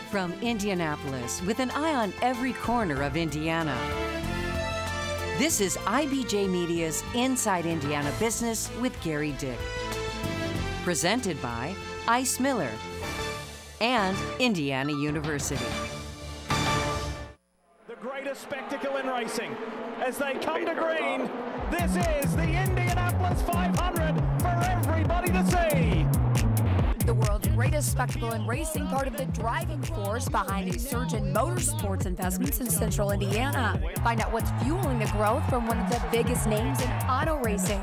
From Indianapolis, with an eye on every corner of Indiana. This is IBJ Media's Inside Indiana Business with Gerry Dick. Presented by Ice Miller and Indiana University. The greatest spectacle in racing as they come to green. This is the Indianapolis 500 for everybody to see. The world's greatest spectacle in racing, part of the driving force behind a surge in motorsports investments in central Indiana. Find out what's fueling the growth from one of the biggest names in auto racing.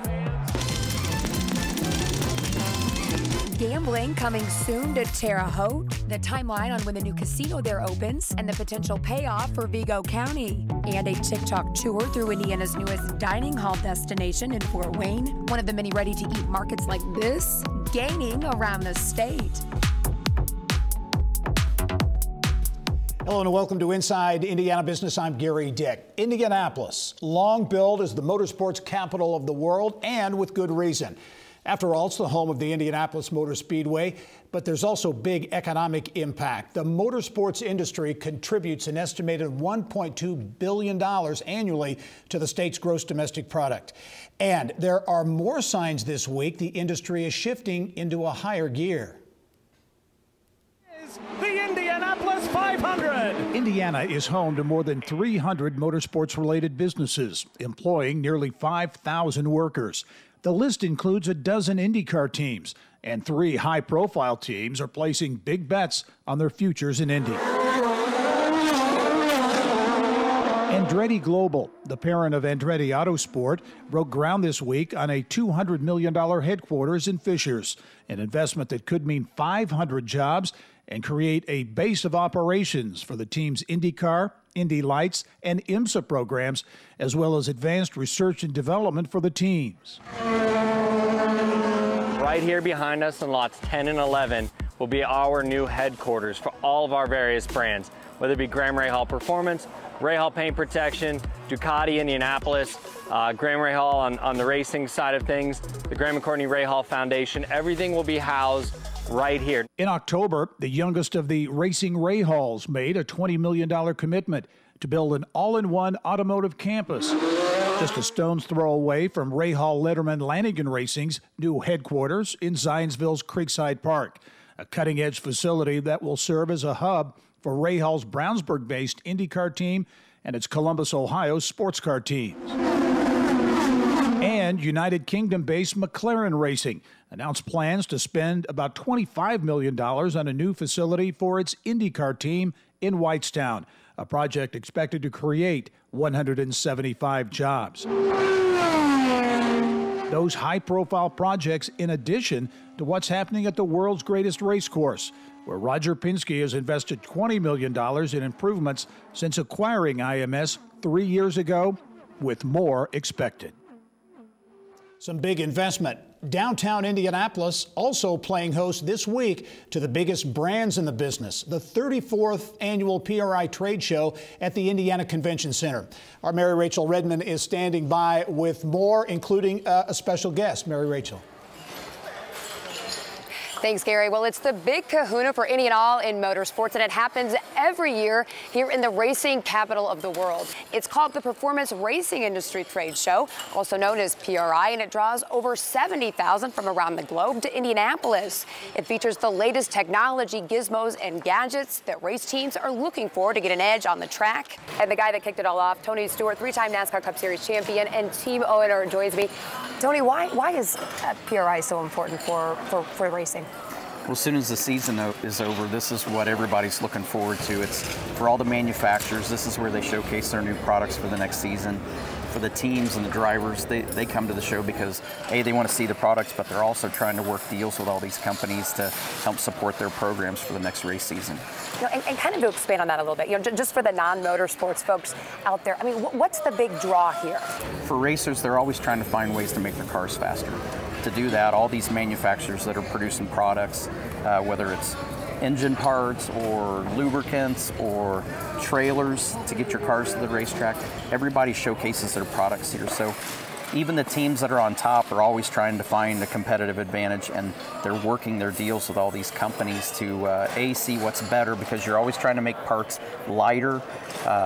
Gambling coming soon to Terre, Haute, the timeline on when the new casino there opens, and the potential payoff for Vigo County. And a TikTok tour through Indiana's newest dining hall destination in Fort Wayne, one of the many ready-to-eat markets like this, gaining around the state. Hello and welcome to Inside Indiana Business. I'm Gerry Dick. Indianapolis, long billed as the motorsports capital of the world, and with good reason. After all, it's the home of the Indianapolis Motor Speedway, but there's also big economic impact. The motorsports industry contributes an estimated $1.2 billion annually to the state's gross domestic product. And there are more signs this week the industry is shifting into a higher gear. The Indianapolis 500. Indiana is home to more than 300 motorsports-related businesses, employing nearly 5,000 workers. The list includes a dozen IndyCar teams, and 3 high-profile teams are placing big bets on their futures in Indy. Andretti Global, the parent of Andretti Autosport, broke ground this week on a $200 million headquarters in Fishers, an investment that could mean 500 jobs and create a base of operations for the team's IndyCar, Indy Lights, and IMSA programs, as well as advanced research and development for the teams. Right here behind us in lots 10 and 11 will be our new headquarters for all of our various brands, whether it be Graham Rahal Performance, Rahal Paint Protection, Ducati Indianapolis, Graham Rahal on the racing side of things, the Graham and Courtney Rahal Foundation. Everything will be housed right here. In October, the youngest of the racing Rahals made a $20 million commitment to build an all-in-one automotive campus, just a stone's throw away from Rahal Letterman Lanigan Racing's new headquarters in Zionsville's Creekside Park, a cutting-edge facility that will serve as a hub for Rahal's Brownsburg-based IndyCar team and its Columbus, Ohio sports car teams. And United Kingdom-based McLaren Racing announced plans to spend about $25 million on a new facility for its IndyCar team in Whitestown, a project expected to create 175 jobs. Those high-profile projects in addition to what's happening at the world's greatest race course, where Roger Penske has invested $20 million in improvements since acquiring IMS 3 years ago, with more expected. Some big investment. Downtown Indianapolis also playing host this week to the biggest brands in the business, the 34th annual PRI Trade Show at the Indiana Convention Center. Our Mary Rachel Redmond is standing by with more, including a special guest. Mary Rachel. Thanks, Gerry. Well, it's the big kahuna for any and all in motorsports, and it happens every year here in the racing capital of the world. It's called the Performance Racing Industry Trade Show, also known as PRI, and it draws over 70,000 from around the globe to Indianapolis. It features the latest technology, gizmos, and gadgets that race teams are looking for to get an edge on the track. And the guy that kicked it all off, Tony Stewart, 3-time NASCAR Cup Series champion and team owner, joins me. Tony, why is PRI so important for racing? Well, as soon as the season is over, this is what everybody's looking forward to. It's for all the manufacturers. This is where they showcase their new products for the next season. For the teams and the drivers, they come to the show because, A, they want to see the products, but they're also trying to work deals with all these companies to help support their programs for the next race season. You know, and kind of to expand on that a little bit, you know, just for the non-motorsports folks out there, I mean, what's the big draw here? For racers, they're always trying to find ways to make their cars faster. To do that, all these manufacturers that are producing products, whether it's engine parts or lubricants or trailers to get your cars to the racetrack, everybody showcases their products here. So even the teams that are on top are always trying to find a competitive advantage, and they're working their deals with all these companies to see what's better, because you're always trying to make parts lighter,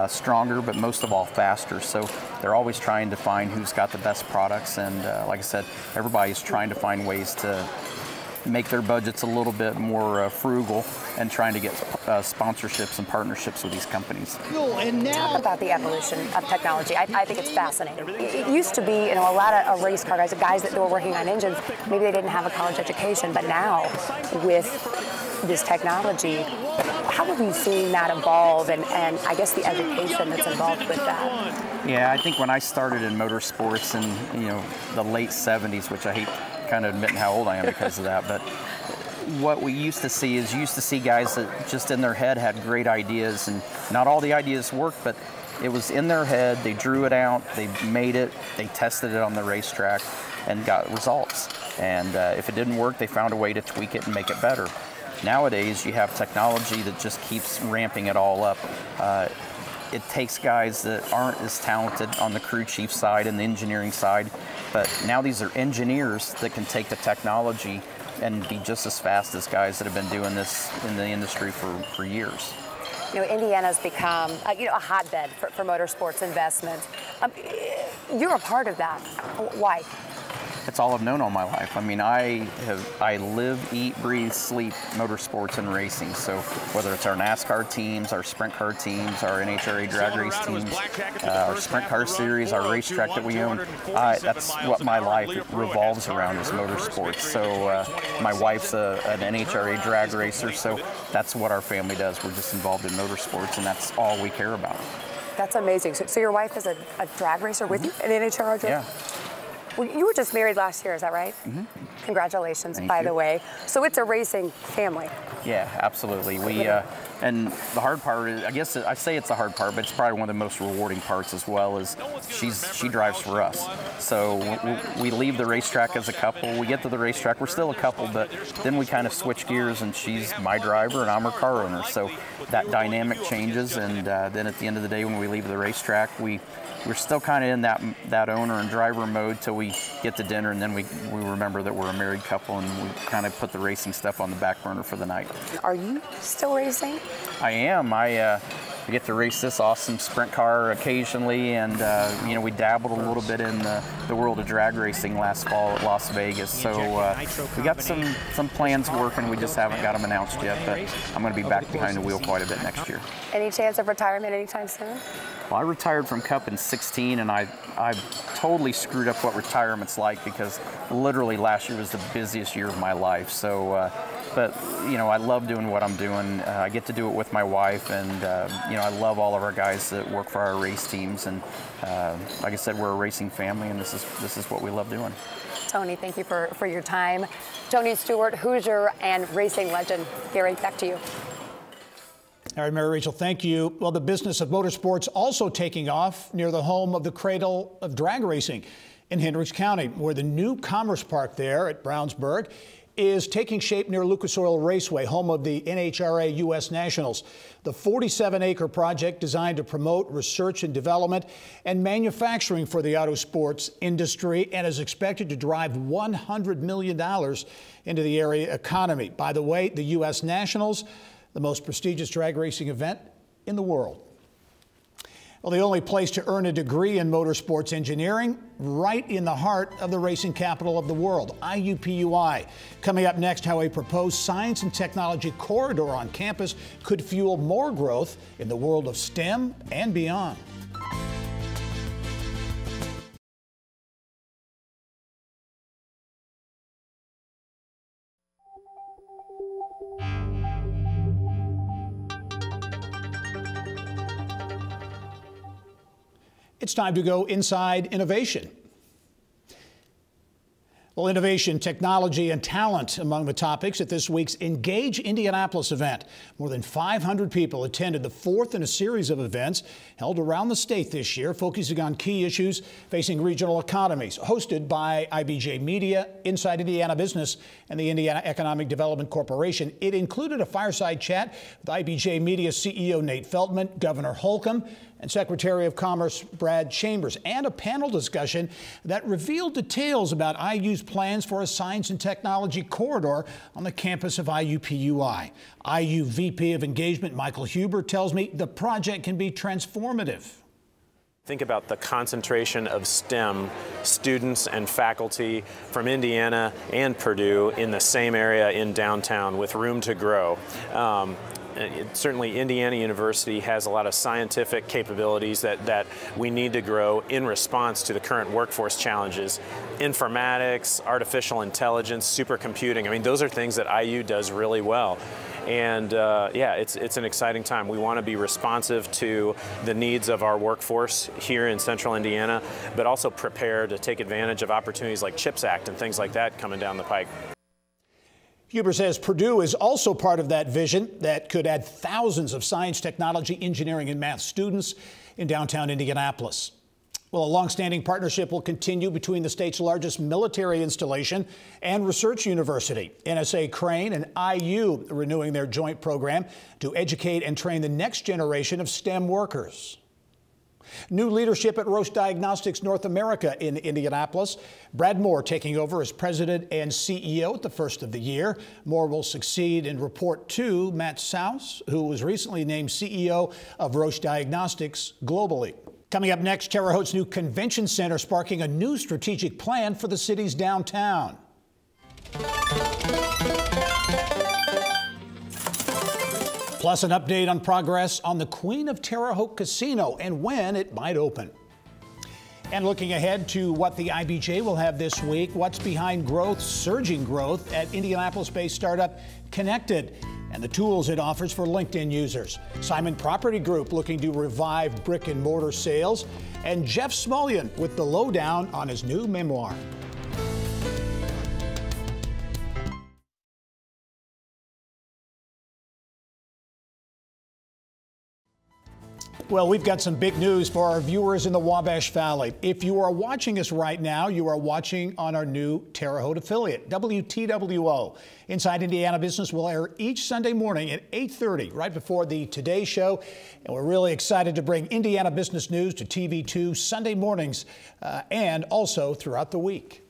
stronger, but most of all faster. So they're always trying to find who's got the best products, and like I said, everybody's trying to find ways to make their budgets a little bit more frugal, and trying to get sponsorships and partnerships with these companies. Talk about the evolution of technology. I think it's fascinating. It used to be, a lot of race car guys that were working on engines, maybe they didn't have a college education, but now with this technology, how have you seen that evolve, and I guess the education that's involved with that? Yeah, I think when I started in motorsports in the late 70s, which I hate kind of admitting how old I am because of that, but what we used to see is guys that just in their head had great ideas, and not all the ideas worked, but it was in their head. They drew it out, they made it, they tested it on the racetrack and got results. And if it didn't work, they found a way to tweak it and make it better. Nowadays, you have technology that just keeps ramping it all up. It takes guys that aren't as talented on the crew chief side and the engineering side, but now these are engineers that can take the technology and be just as fast as guys that have been doing this in the industry for years. Indiana's become a hotbed for motorsports investment. You're a part of that. Why? It's all I've known all my life. I mean, I live, eat, breathe, sleep motorsports and racing. So whether it's our NASCAR teams, our sprint car teams, our NHRA drag race teams, our sprint car series, our racetrack that we own, that's what my life revolves around, is motorsports. So my wife's an NHRA drag racer, so that's what our family does. We're just involved in motorsports, and that's all we care about. That's amazing. So your wife is a drag racer with you, an NHRA drag? Yeah. Well, you were just married last year, is that right? Mm-hmm. Congratulations, Thank by you. the way. So it's a racing family. Yeah, absolutely. We and the hard part is, I guess I say it's the hard part, but it's probably one of the most rewarding parts as well, is she drives for us. So we leave the racetrack as a couple. We get to the racetrack, we're still a couple, but then we kind of switch gears, and she's my driver and I'm her car owner. So that dynamic changes, and then at the end of the day, when we leave the racetrack, we're still kind of in that owner and driver mode till we get to dinner, and then we remember that we're a married couple, and we kind of put the racing stuff on the back burner for the night. Are you still racing? I am. I get to race this awesome sprint car occasionally, and we dabbled a little bit in the world of drag racing last fall at Las Vegas. So we got some plans working. We just haven't got them announced yet, but I'm going to be back behind the wheel quite a bit next year. Any chance of retirement anytime soon? Well, I retired from Cup in 16, and I totally screwed up what retirement's like, because literally last year was the busiest year of my life. So, but I love doing what I'm doing. I get to do it with my wife, and I love all of our guys that work for our race teams. And like I said, we're a racing family, and this is what we love doing. Tony, thank you for your time. Tony Stewart, Hoosier and racing legend. Gerry, back to you. All right, Mary Rachel, thank you. Well, the business of motorsports also taking off near the home of the cradle of drag racing in Hendricks County, where the new Commerce Park there at Brownsburg is taking shape near Lucas Oil Raceway, home of the NHRA U.S. Nationals. The 47-acre project designed to promote research and development and manufacturing for the autosports industry, and is expected to drive $100 million into the area economy. By the way, the U.S. Nationals, the most prestigious drag racing event in the world. Well, the only place to earn a degree in motorsports engineering, right in the heart of the racing capital of the world, IUPUI. Coming up next, how a proposed science and technology corridor on campus could fuel more growth in the world of STEM and beyond. It's time to go inside innovation. Well, innovation, technology, and talent among the topics at this week's Engage Indianapolis event. More than 500 people attended the fourth in a series of events held around the state this year, focusing on key issues facing regional economies. Hosted by IBJ Media, Inside Indiana Business, and the Indiana Economic Development Corporation, it included a fireside chat with IBJ Media CEO Nate Feldman, Governor Holcomb, and Secretary of Commerce Brad Chambers, and a panel discussion that revealed details about IU's plans for a science and technology corridor on the campus of IUPUI. IU VP of Engagement Michael Huber tells me the project can be transformative. Think about the concentration of STEM students and faculty from Indiana and Purdue in the same area in downtown with room to grow. Certainly Indiana University has a lot of scientific capabilities that we need to grow in response to the current workforce challenges. Informatics, artificial intelligence, supercomputing, I mean, those are things that IU does really well. And yeah, it's an exciting time. We want to be responsive to the needs of our workforce here in central Indiana, but also prepare to take advantage of opportunities like CHIPS Act and things like that coming down the pike. Huber says Purdue is also part of that vision that could add thousands of science, technology, engineering, and math students in downtown Indianapolis. Well, a longstanding partnership will continue between the state's largest military installation and research university. NSA Crane and IU renewing their joint program to educate and train the next generation of STEM workers. New leadership at Roche Diagnostics North America in Indianapolis. Brad Moore taking over as president and CEO at the first of the year. Moore will succeed and report to Matt Souse, who was recently named CEO of Roche Diagnostics globally. Coming up next, Terre Haute's new convention center sparking a new strategic plan for the city's downtown. Plus an update on progress on the Queen of Terre Haute Casino and when it might open. And looking ahead to what the IBJ will have this week, what's behind growth, surging growth at Indianapolis-based startup Connected, and the tools it offers for LinkedIn users. Simon Property Group looking to revive brick and mortar sales, and Jeff Smulyan with the lowdown on his new memoir. Well, we've got some big news for our viewers in the Wabash Valley. If you are watching us right now, you are watching on our new Terre Haute affiliate, WTWO. Inside Indiana Business will air each Sunday morning at 8:30, right before the Today Show. And we're really excited to bring Indiana business news to TV2 Sunday mornings and also throughout the week.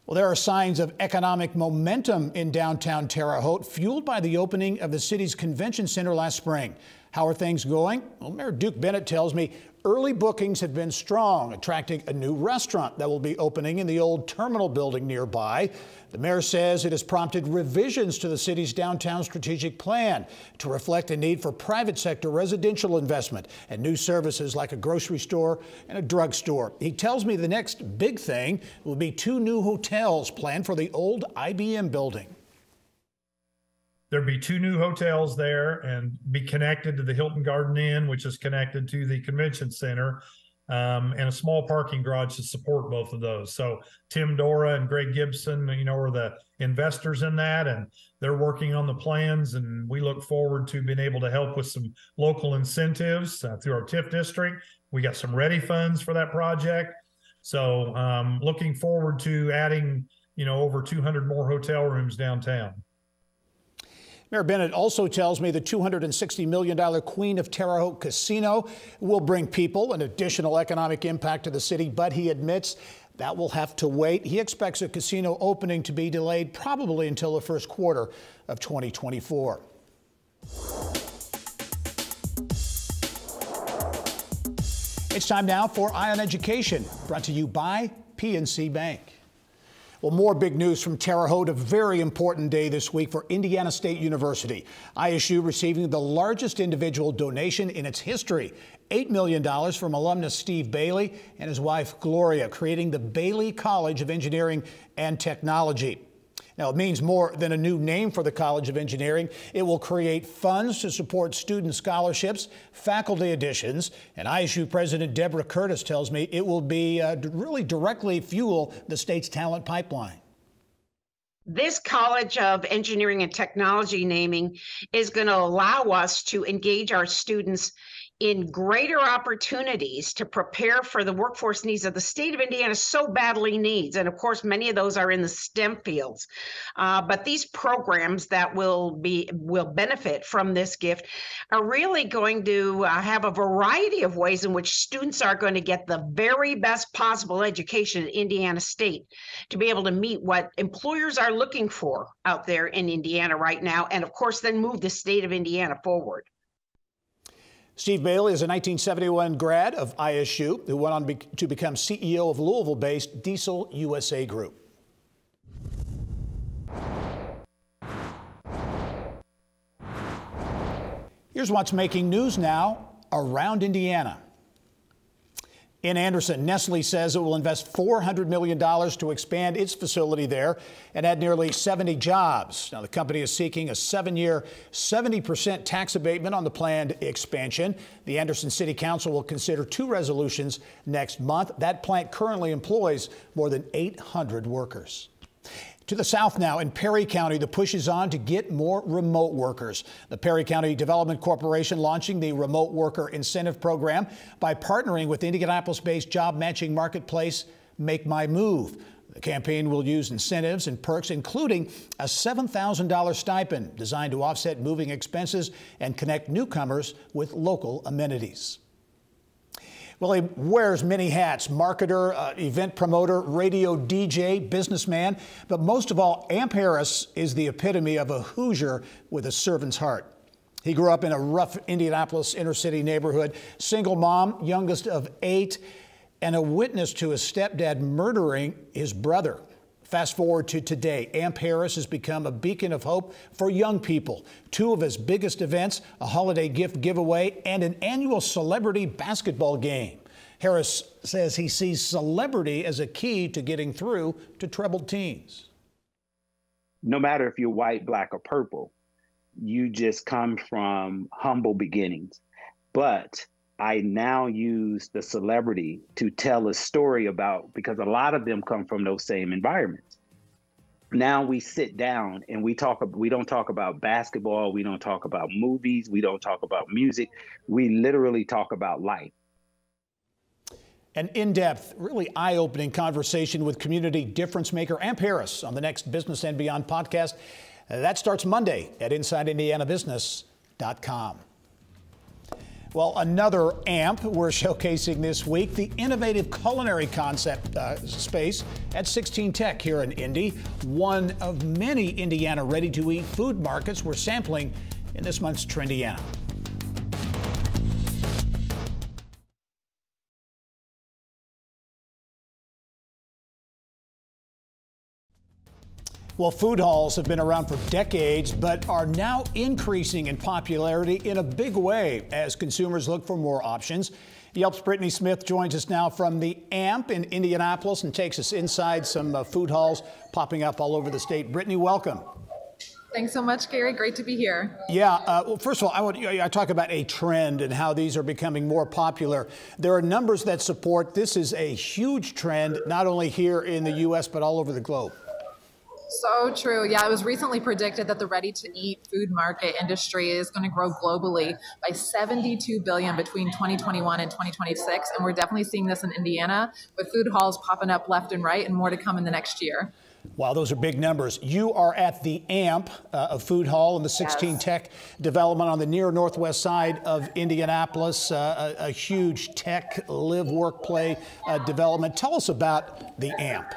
Well, there are signs of economic momentum in downtown Terre Haute, fueled by the opening of the city's convention center last spring. How are things going? Well, Mayor Duke Bennett tells me early bookings have been strong, attracting a new restaurant that will be opening in the old terminal building nearby. The mayor says it has prompted revisions to the city's downtown strategic plan to reflect a need for private sector residential investment and new services like a grocery store and a drugstore. He tells me the next big thing will be 2 new hotels planned for the old IBM building. There'd be 2 new hotels there and be connected to the Hilton Garden Inn, which is connected to the convention center, and a small parking garage to support both of those. So Tim Dora and Greg Gibson, are the investors in that, and they're working on the plans, and we look forward to being able to help with some local incentives through our TIF district. We got some ready funds for that project. So looking forward to adding, over 200 more hotel rooms downtown. Mayor Bennett also tells me the $260 million Queen of Terre Haute Casino will bring people and additional economic impact to the city, but he admits that will have to wait. He expects a casino opening to be delayed probably until the first quarter of 2024. It's time now for Eye on Education, brought to you by PNC Bank. Well, more big news from Terre Haute, a very important day this week for Indiana State University. ISU receiving the largest individual donation in its history, $8 million from alumnus Steve Bailey and his wife Gloria, creating the Bailey College of Engineering and Technology. Now, it means more than a new name for the College of Engineering. It will create funds to support student scholarships, faculty additions, and ISU President Deborah Curtis tells me it will be really directly fuel the state's talent pipeline. This College of Engineering and Technology naming is going to allow us to engage our students in greater opportunities to prepare for the workforce needs that the state of Indiana so badly needs. And of course, many of those are in the STEM fields. But these programs that will benefit from this gift are really going to have a variety of ways in which students are going to get the very best possible education at Indiana State to be able to meet what employers are looking for out there in Indiana right now. And of course, then move the state of Indiana forward. Steve Bailey is a 1971 grad of ISU who went on to become CEO of Louisville-based Diesel USA Group. Here's what's making news now around Indiana. In Anderson, Nestle says it will invest $400 million to expand its facility there and add nearly 70 jobs. Now, the company is seeking a 7-year, 70% tax abatement on the planned expansion. The Anderson City Council will consider 2 resolutions next month. That plant currently employs more than 800 workers. To the south now, in Perry County, the push is on to get more remote workers. The Perry County Development Corporation launching the Remote Worker Incentive Program by partnering with Indianapolis-based job matching marketplace Make My Move. The campaign will use incentives and perks, including a $7,000 stipend designed to offset moving expenses and connect newcomers with local amenities. Well, he wears many hats: marketer, event promoter, radio DJ, businessman. But most of all, Amp Harris is the epitome of a Hoosier with a servant's heart. He grew up in a rough Indianapolis inner city neighborhood, single mom, youngest of 8, and a witness to his stepdad murdering his brother. Fast forward to today, Amp Harris has become a beacon of hope for young people. 2 of his biggest events, a holiday gift giveaway and an annual celebrity basketball game. Harris says he sees celebrity as a key to getting through to troubled teens. No matter if you're white, black, or purple, you just come from humble beginnings. But I now use the celebrity to tell a story about, because a lot of them come from those same environments. Now we sit down and we don't talk about basketball, we don't talk about movies, we don't talk about music, we literally talk about life. An in-depth, really eye-opening conversation with community difference maker Amp Harris on the next Business and Beyond podcast. That starts Monday at InsideIndianaBusiness.com. Well, another AMP we're showcasing this week, the innovative culinary concept space at 16 Tech here in Indy. One of many Indiana ready-to-eat food markets we're sampling in this month's Trendiana. Well, food halls have been around for decades, but are now increasing in popularity in a big way as consumers look for more options. Yelp's Brittany Smith joins us now from the AMP in Indianapolis and takes us inside some food halls popping up all over the state. Brittany, welcome. Thanks so much, Gerry. Great to be here. Yeah. Well, first of all, I talk about a trend and how these are becoming more popular. There are numbers that support this is a huge trend, not only here in the U.S., but all over the globe. So true. Yeah, it was recently predicted that the ready-to-eat food market industry is going to grow globally by $72 billion between 2021 and 2026. And we're definitely seeing this in Indiana with food halls popping up left and right and more to come in the next year. Wow, those are big numbers. You are at the AMP, a food hall in the 16 Tech development on the near northwest side of Indianapolis, a huge tech live, work, play development. Tell us about the AMP.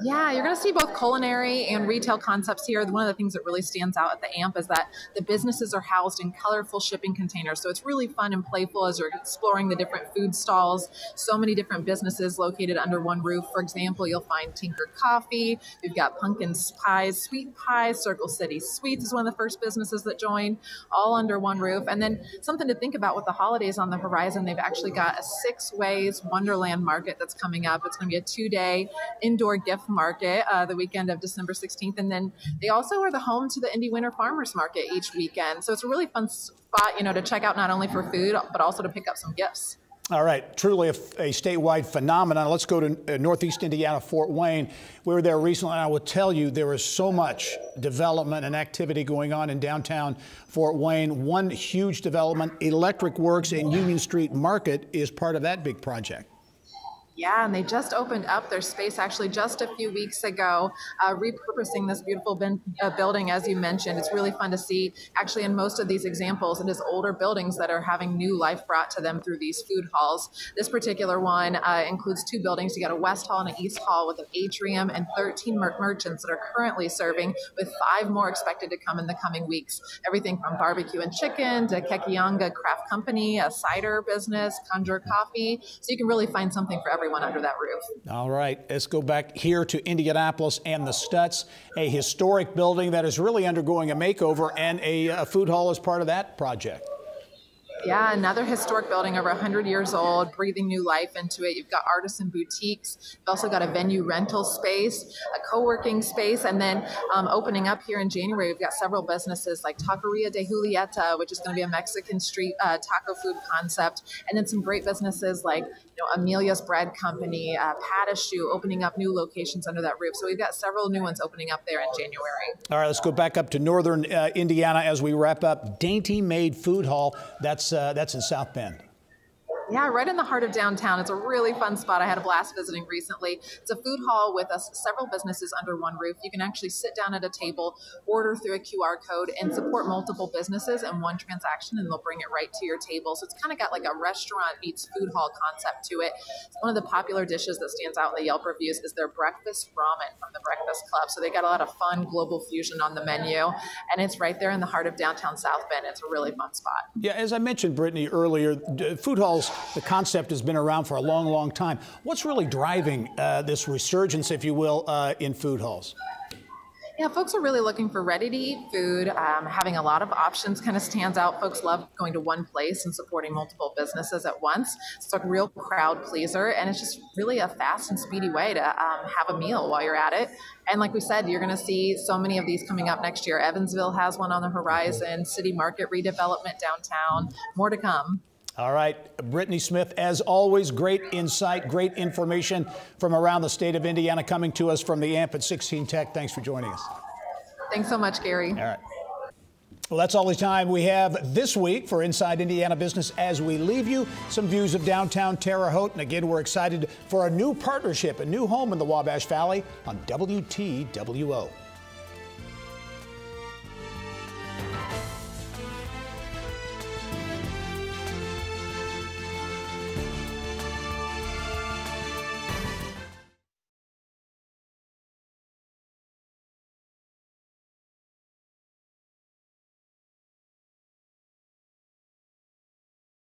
Yeah, you're going to see both culinary and retail concepts here. One of the things that really stands out at the AMP is that the businesses are housed in colorful shipping containers. So it's really fun and playful as you're exploring the different food stalls. So many different businesses located under one roof. For example, you'll find Tinker Coffee. We've got Pumpkin Pies, Sweet Pies, Circle City Sweets is one of the first businesses that joined, all under one roof. And then something to think about with the holidays on the horizon, they've actually got a 6 Ways Wonderland Market that's coming up. It's going to be a 2-day indoor gift market the weekend of December 16th. And then they also are the home to the Indy Winter Farmers Market each weekend. So it's a really fun spot, to check out not only for food, but also to pick up some gifts. All right, truly a statewide phenomenon. Let's go to Northeast Indiana, Fort Wayne. We were there recently, and I will tell you there is so much development and activity going on in downtown Fort Wayne. One huge development, Electric Works and Union Street Market, is part of that big project. Yeah, and they just opened up their space actually just a few weeks ago, repurposing this beautiful building, as you mentioned. It's really fun to see. Actually, in most of these examples, it is older buildings that are having new life brought to them through these food halls. This particular one includes 2 buildings. You got a West Hall and an East Hall with an atrium and 13 merchants that are currently serving, with 5 more expected to come in the coming weeks. Everything from barbecue and chicken to Kekianga Craft Company, a cider business, Conjure Coffee. So you can really find something for everyone under that roof. All right, let's go back here to Indianapolis and the Stutz, a historic building that is really undergoing a makeover, and a food hall is part of that project. Yeah, another historic building over 100 years old, breathing new life into it. You've got artisan boutiques. You've also got a venue rental space, a co-working space, and then opening up here in January, we've got several businesses like Taqueria de Julieta, which is going to be a Mexican street taco food concept, and then some great businesses like Amelia's Bread Company, Patashoe, opening up new locations under that roof. So we've got several new ones opening up there in January. All right, let's go back up to northern Indiana as we wrap up. Dainty Made Food Hall, that's in South Bend. Yeah, right in the heart of downtown. It's a really fun spot. I had a blast visiting recently. It's a food hall with several businesses under one roof. You can actually sit down at a table, order through a QR code, and support multiple businesses in one transaction, and they'll bring it right to your table. So it's kind of got like a restaurant meets food hall concept to it. One of the popular dishes that stands out in the Yelp reviews is their breakfast ramen from the Breakfast Club. So they got a lot of fun global fusion on the menu, and it's right there in the heart of downtown South Bend. It's a really fun spot. Yeah, as I mentioned, Brittany, earlier, food halls, the concept has been around for a long, long time. What's really driving this resurgence, if you will, in food halls? Yeah, folks are really looking for ready-to-eat food. Having a lot of options kind of stands out. Folks love going to one place and supporting multiple businesses at once. It's a real crowd pleaser, and it's just really a fast and speedy way to have a meal while you're at it. And like we said, you're going to see so many of these coming up next year. Evansville has one on the horizon, City Market redevelopment downtown, more to come. All right, Brittany Smith, as always, great insight, great information from around the state of Indiana coming to us from the AMP at 16 Tech. Thanks for joining us. Thanks so much, Gary. All right. Well, that's all the time we have this week for Inside Indiana Business. As we leave you, some views of downtown Terre Haute. And again, we're excited for a new partnership, a new home in the Wabash Valley on WTWO.